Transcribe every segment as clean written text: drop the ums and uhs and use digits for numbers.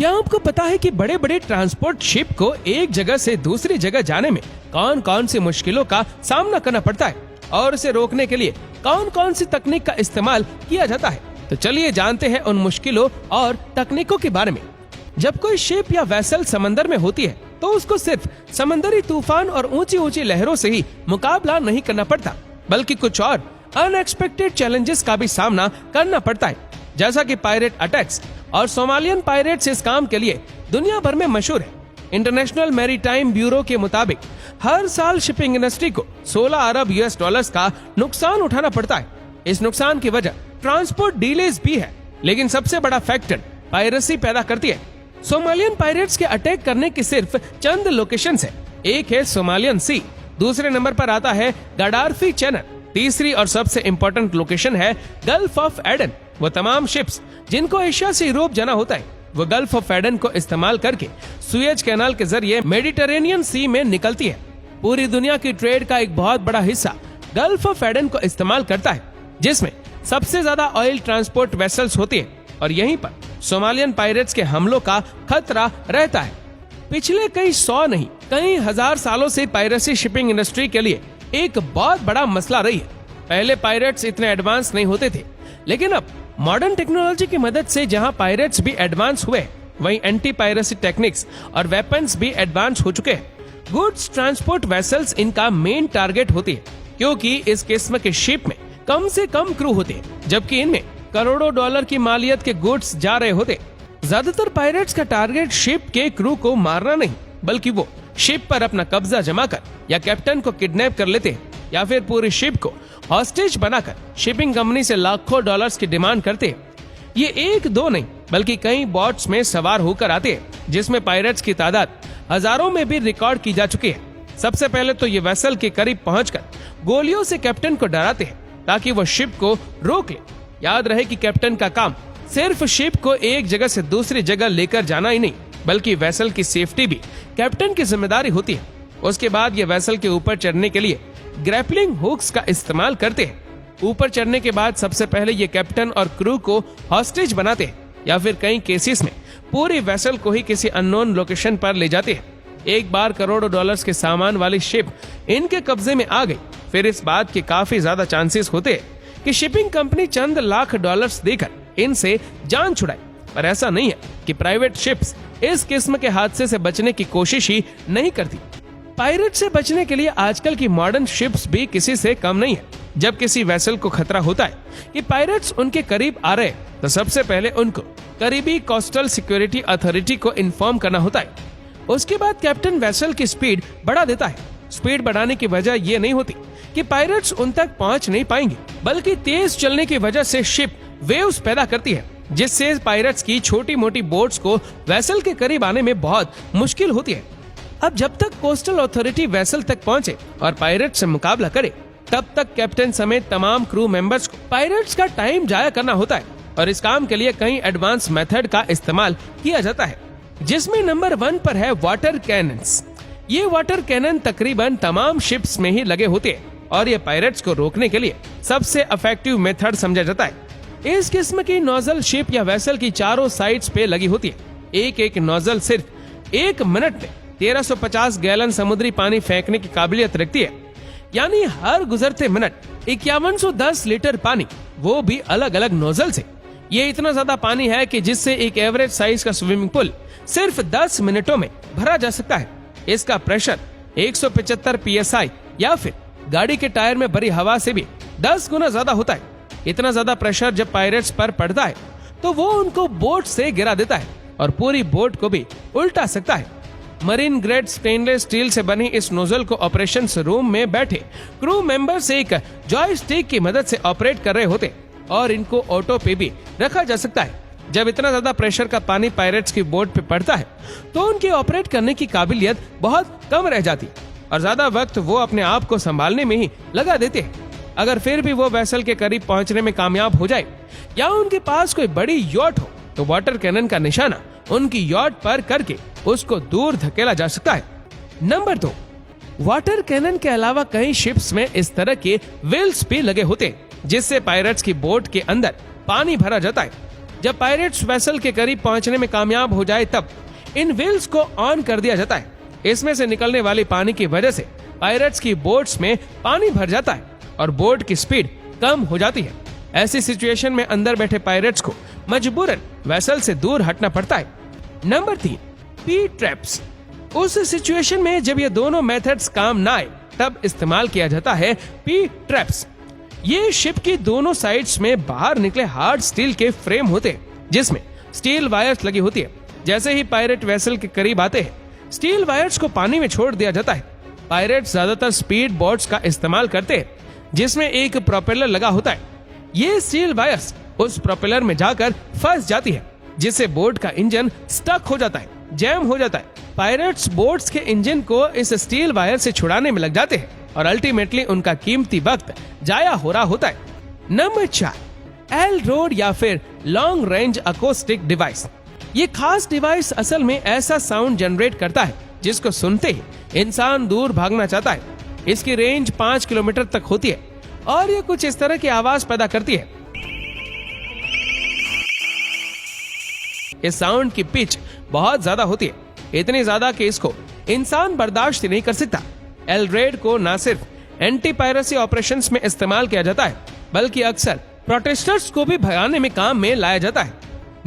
क्या आपको पता है कि बड़े बड़े ट्रांसपोर्ट शिप को एक जगह से दूसरी जगह जाने में कौन कौन सी मुश्किलों का सामना करना पड़ता है और उसे रोकने के लिए कौन कौन सी तकनीक का इस्तेमाल किया जाता है? तो चलिए जानते हैं उन मुश्किलों और तकनीकों के बारे में। जब कोई शिप या वेसल समंदर में होती है तो उसको सिर्फ समंदरी तूफान और ऊंची ऊंची लहरों से ही मुकाबला नहीं करना पड़ता, बल्कि कुछ और अनएक्सपेक्टेड चैलेंजेस का भी सामना करना पड़ता है, जैसा कि पायरेट अटैक्स। और सोमालियन पायरेट्स इस काम के लिए दुनिया भर में मशहूर है। इंटरनेशनल मैरीटाइम ब्यूरो के मुताबिक हर साल शिपिंग इंडस्ट्री को 16 अरब यूएस डॉलर्स का नुकसान उठाना पड़ता है। इस नुकसान की वजह ट्रांसपोर्ट डिलेज भी है, लेकिन सबसे बड़ा फैक्टर पायरेसी पैदा करती है। सोमालियन पायरेट्स के अटैक करने की सिर्फ चंद लोकेशंस है। एक है सोमालियन सी, दूसरे नंबर पर आता है गडार्फी चैनल, तीसरी और सबसे इम्पोर्टेंट लोकेशन है गल्फ ऑफ एडन। वो तमाम शिप्स जिनको एशिया से यूरोप जाना होता है वो गल्फ ऑफ एडन को इस्तेमाल करके सुएज कैनाल के जरिए मेडिटेरेनियन सी में निकलती है। पूरी दुनिया की ट्रेड का एक बहुत बड़ा हिस्सा गल्फ ऑफ एडन को इस्तेमाल करता है, जिसमें सबसे ज्यादा ऑयल ट्रांसपोर्ट वेसल्स होती है और यहीं पर सोमालियन पायरेट्स के हमलों का खतरा रहता है। पिछले कई 100 नहीं कई हजार सालों से पायरेसी शिपिंग इंडस्ट्री के लिए एक बहुत बड़ा मसला रही है। पहले पायरेट्स इतने एडवांस नहीं होते थे, लेकिन अब मॉडर्न टेक्नोलॉजी की मदद से जहां पायरेट्स भी एडवांस हुए, वहीं एंटी पायरेसी टेक्निक्स और वेपन्स भी एडवांस हो चुके हैं। गुड्स ट्रांसपोर्ट वेसल्स इनका मेन टारगेट होती है, क्योंकि इस किस्म के शिप में कम से कम क्रू होते हैं, जबकि इनमें करोड़ों डॉलर की मालियत के गुड्स जा रहे होते। ज्यादातर पायरेट्स का टारगेट शिप के क्रू को मारना नहीं, बल्कि वो शिप पर अपना कब्जा जमा कर या कैप्टन को किडनैप कर लेते हैं, या फिर पूरी शिप को हॉस्टेज बनाकर शिपिंग कंपनी से लाखों डॉलर्स की डिमांड करते हैं। ये एक दो नहीं बल्कि कई बोट्स में सवार होकर आते हैं, जिसमें पायरेट्स की तादाद हजारों में भी रिकॉर्ड की जा चुकी है। सबसे पहले तो ये वेसल के करीब पहुंचकर गोलियों से कैप्टन को डराते हैं ताकि वो शिप को रोक ले। याद रहे कि कैप्टन का काम सिर्फ शिप को एक जगह से दूसरी जगह लेकर जाना ही नहीं, बल्कि वेसल की सेफ्टी भी कैप्टन की जिम्मेदारी होती है। उसके बाद ये वेसल के ऊपर चढ़ने के लिए ग्रैपलिंग हुक्स का इस्तेमाल करते हैं। ऊपर चढ़ने के बाद सबसे पहले ये कैप्टन और क्रू को हॉस्टेज बनाते हैं, या फिर कई केसेस में पूरी वेसल को ही किसी अननोन लोकेशन पर ले जाते हैं। एक बार करोड़ों डॉलर्स के सामान वाली शिप इनके कब्जे में आ गई, फिर इस बात के काफी ज्यादा चांसेस होते हैं कि शिपिंग कंपनी चंद लाख डॉलर्स देकर इनसे जान छुड़ाए। पर ऐसा नहीं है कि प्राइवेट शिप्स इस किस्म के हादसे से बचने की कोशिश ही नहीं करती। पायरेट से बचने के लिए आजकल की मॉडर्न शिप्स भी किसी से कम नहीं है। जब किसी वेसल को खतरा होता है कि पायरेट्स उनके करीब आ रहे हैं, तो सबसे पहले उनको करीबी कोस्टल सिक्योरिटी अथॉरिटी को इन्फॉर्म करना होता है। उसके बाद कैप्टन वेसल की स्पीड बढ़ा देता है। स्पीड बढ़ाने की वजह ये नहीं होती कि पायरेट्स उन तक पहुंच नहीं पाएंगे, बल्कि तेज चलने की वजह से शिप वेव्स पैदा करती है, जिससे पायरेट्स की छोटी मोटी बोट्स को वेसल के करीब आने में बहुत मुश्किल होती है। अब जब तक कोस्टल अथॉरिटी वेसल तक पहुंचे और पायरेट से मुकाबला करे, तब तक कैप्टन समेत तमाम क्रू मेंबर्स को पायरेट्स का टाइम जाया करना होता है। और इस काम के लिए कई एडवांस मेथड का इस्तेमाल किया जाता है, जिसमें नंबर 1 पर है वाटर कैनन्स। ये वाटर कैनन तकरीबन तमाम शिप्स में ही लगे होते हैं और ये पायरेट्स को रोकने के लिए सबसे इफेक्टिव मेथड समझा जाता है। इस किस्म की नोजल शिप या वेसल की चारों साइड्स पे लगी होती है। एक एक नोजल सिर्फ 1 मिनट में 1350 गैलन समुद्री पानी फेंकने की काबिलियत रखती है, यानी हर गुजरते मिनट 5110 लीटर पानी, वो भी अलग अलग नोजल से। ये इतना ज्यादा पानी है कि जिससे एक एवरेज साइज का स्विमिंग पूल सिर्फ 10 मिनटों में भरा जा सकता है। इसका प्रेशर 175 PSI या फिर गाड़ी के टायर में भरी हवा से भी 10 गुना ज्यादा होता है। इतना ज्यादा प्रेशर जब पायरेट्स पर पड़ता है तो वो उनको बोट से गिरा देता है और पूरी बोट को भी उल्टा सकता है। मरीन ग्रेड स्टेनलेस स्टील से बनी इस नोजल को ऑपरेशन रूम में बैठे क्रू मेंबर्स एक जॉयस्टिक की मदद से ऑपरेट कर रहे होते और इनको ऑटो पे भी रखा जा सकता है। जब इतना ज्यादा प्रेशर का पानी पायरेट्स की बोट पे पड़ता है तो उनकी ऑपरेट करने की काबिलियत बहुत कम रह जाती और ज्यादा वक्त वो अपने आप को संभालने में ही लगा देते हैं। अगर फिर भी वो वेसल के करीब पहुंचने में कामयाब हो जाए या उनके पास कोई बड़ी यॉट हो, तो वाटर कैनन का निशाना उनकी यॉट पर करके उसको दूर धकेला जा सकता है। नंबर 2, वाटर कैनन के अलावा कई शिप्स में इस तरह के व्हील्स भी लगे होते हैं, जिससे पायरेट्स की बोट के अंदर पानी भरा जाता है। जब पायरेट्स वेसल के करीब पहुंचने में कामयाब हो जाए तब इन व्हील्स को ऑन कर दिया जाता है। इसमें से निकलने वाली पानी की वजह से पायरेट्स की बोट्स में पानी भर जाता है और बोट की स्पीड कम हो जाती है। ऐसी सिचुएशन में अंदर बैठे पायरेट्स को मजबूरन वेसल से दूर हटना पड़ता है। Number 3, P traps. उस सिचुएशन में जब ये दोनों मेथड्स काम ना आए तब इस्तेमाल किया जाता है पी ट्रैप्स। ये शिप की दोनों साइड्स में बाहर निकले हार्ड स्टील के फ्रेम होते हैं जिसमें स्टील वायर्स लगी होती है। जैसे ही पायरेट वेसल के करीब आते हैं स्टील वायर्स को पानी में छोड़ दिया जाता है। पायरेट ज्यादातर स्पीड बोट्स का इस्तेमाल करते हैं जिसमें एक प्रोपेलर लगा होता है। ये स्टील वायर्स उस प्रोपेलर में जाकर फंस जाती है जिससे बोट का इंजन स्टक हो जाता है, जैम हो जाता है। पायरेट्स बोट्स के इंजन को इस स्टील वायर से छुड़ाने में लग जाते हैं और अल्टीमेटली उनका कीमती वक्त जाया हो रहा होता है। नंबर 4, एल रोड या फिर लॉन्ग रेंज अकोस्टिक डिवाइस। ये खास डिवाइस असल में ऐसा साउंड जनरेट करता है जिसको सुनते ही इंसान दूर भागना चाहता है। इसकी रेंज 5 किलोमीटर तक होती है और ये कुछ इस तरह की आवाज पैदा करती है। इस साउंड की पिच बहुत ज्यादा होती है, इतनी ज्यादा कि इसको इंसान बर्दाश्त नहीं कर सकता। एल रेड को न सिर्फ एंटी पायरेसी ऑपरेशंस में इस्तेमाल किया जाता है बल्कि अक्सर प्रोटेस्टर्स को भी भगाने में काम में लाया जाता है।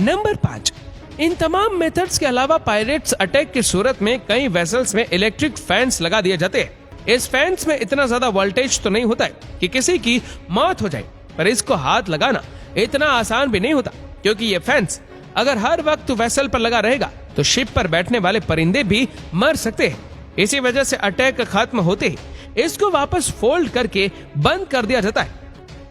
नंबर 5, इन तमाम मेथड्स के अलावा पायरेट्स अटैक की सूरत में कई वेसल्स में इलेक्ट्रिक फैंस लगा दिए जाते हैं। इस फैंस में इतना ज्यादा वोल्टेज तो नहीं होता है कि किसी की मौत हो जाए, पर इसको हाथ लगाना इतना आसान भी नहीं होता क्योंकि ये फैंस अगर हर वक्त वेसल पर लगा रहेगा तो शिप पर बैठने वाले परिंदे भी मर सकते हैं। इसी वजह से अटैक खत्म होते ही इसको वापस फोल्ड करके बंद कर दिया जाता है।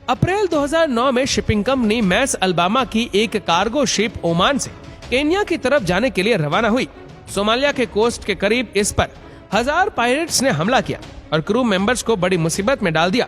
अप्रैल 2009 में शिपिंग कंपनी मैस अल्बामा की एक कार्गो शिप ओमान से केन्या की तरफ जाने के लिए रवाना हुई। सोमालिया के कोस्ट के करीब इस पर 1000 पायरेट्स ने हमला किया और क्रू मेंबर्स को बड़ी मुसीबत में डाल दिया।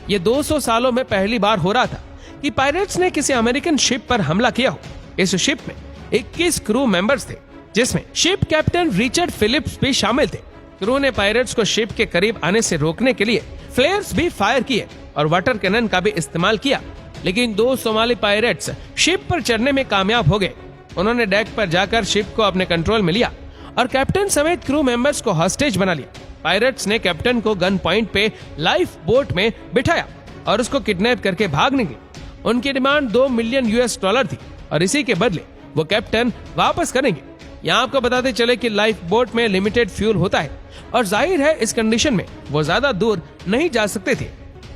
ये 200 सालों में पहली बार हो रहा था कि पायरेट्स ने किसी अमेरिकन शिप पर हमला किया हो। इस शिप में 21 क्रू मेंबर्स थे जिसमें शिप कैप्टन रिचर्ड फिलिप्स भी शामिल थे। क्रू ने पायरेट्स को शिप के करीब आने से रोकने के लिए फ्लेयर्स भी फायर किए और वाटर कैनन का भी इस्तेमाल किया, लेकिन 2 सोमाली पायरेट्स शिप पर चढ़ने में कामयाब हो गए। उन्होंने डेक पर जाकर शिप को अपने कंट्रोल में लिया और कैप्टन समेत क्रू मेंबर्स को हॉस्टेज बना लिया। पायरेट्स ने कैप्टन को गन पॉइंट पे लाइफ बोट में बिठाया और उसको किडनैप करके भागने की। उनकी डिमांड $2 मिलियन थी और इसी के बदले वो कैप्टन वापस करेंगे। यहाँ आपको बताते चले कि लाइफ बोट में लिमिटेड फ्यूल होता है और जाहिर है इस कंडीशन में वो ज्यादा दूर नहीं जा सकते थे।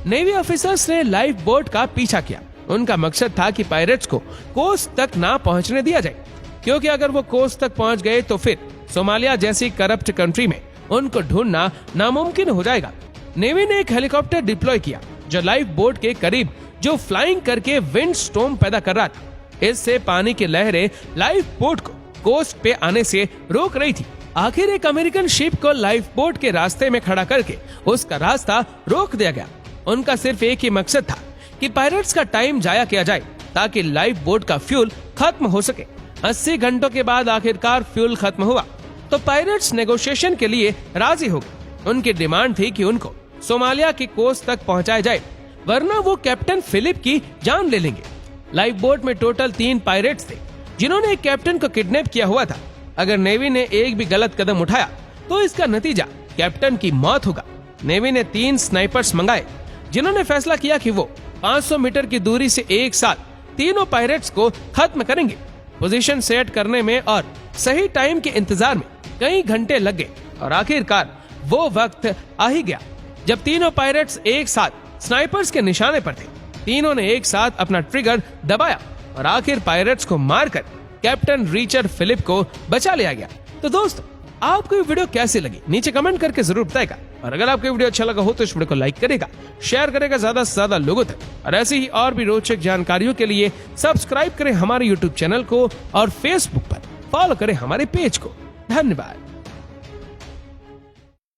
नेवी ऑफिसर्स ने लाइफ बोट का पीछा किया। उनका मकसद था कि पायरेट्स को कोस्ट तक ना पहुंचने दिया जाए, क्योंकि अगर वो कोस्ट तक पहुंच गए तो फिर सोमालिया जैसी करप्ट कंट्री में उनको ढूंढना नामुमकिन हो जाएगा। नेवी ने एक हेलीकॉप्टर डिप्लॉय किया जो लाइफ बोट के करीब जो फ्लाइंग करके विंड स्टॉर्म पैदा कर रहा था। इससे पानी की लहरें लाइफ बोट को कोस्ट पे आने से रोक रही थी। आखिर एक अमेरिकन शिप को लाइफ बोट के रास्ते में खड़ा करके उसका रास्ता रोक दिया गया। उनका सिर्फ एक ही मकसद था कि पायरेट्स का टाइम जाया किया जाए ताकि लाइफ बोट का फ्यूल खत्म हो सके। 80 घंटों के बाद आखिरकार फ्यूल खत्म हुआ तो पायरेट्स नेगोशिएशन के लिए राजी हो गए। उनकी डिमांड थी कि उनको सोमालिया की कोस्ट तक पहुंचाया जाए, वरना वो कैप्टन फिलिप की जान ले लेंगे। लाइफ बोट में टोटल 3 पायरेट्स थे जिन्होंने एक कैप्टन को किडनैप किया हुआ था। अगर नेवी ने एक भी गलत कदम उठाया तो इसका नतीजा कैप्टन की मौत होगा। नेवी ने 3 स्नाइपर्स मंगाए जिन्होंने फैसला किया कि वो 500 मीटर की दूरी से एक साथ तीनों पायरेट्स को खत्म करेंगे। पोजीशन सेट करने में और सही टाइम के इंतजार में कई घंटे लग गए और आखिरकार वो वक्त आ ही गया जब तीनों पायरेट्स एक साथ स्नाइपर्स के निशाने पर थे। तीनों ने एक साथ अपना ट्रिगर दबाया और आखिर पायरेट्स को मारकर कैप्टन रिचर्ड फिलिप को बचा लिया गया। तो दोस्तों, आपको ये वीडियो कैसी लगी नीचे कमेंट करके जरूर बताएगा और अगर आपको वीडियो अच्छा लगा हो तो इस वीडियो को लाइक करेगा, शेयर करेगा ज्यादा से ज्यादा लोगों तक। और ऐसी ही और भी रोचक जानकारियों के लिए सब्सक्राइब करें हमारे YouTube चैनल को और Facebook पर फॉलो करें हमारे पेज को। धन्यवाद।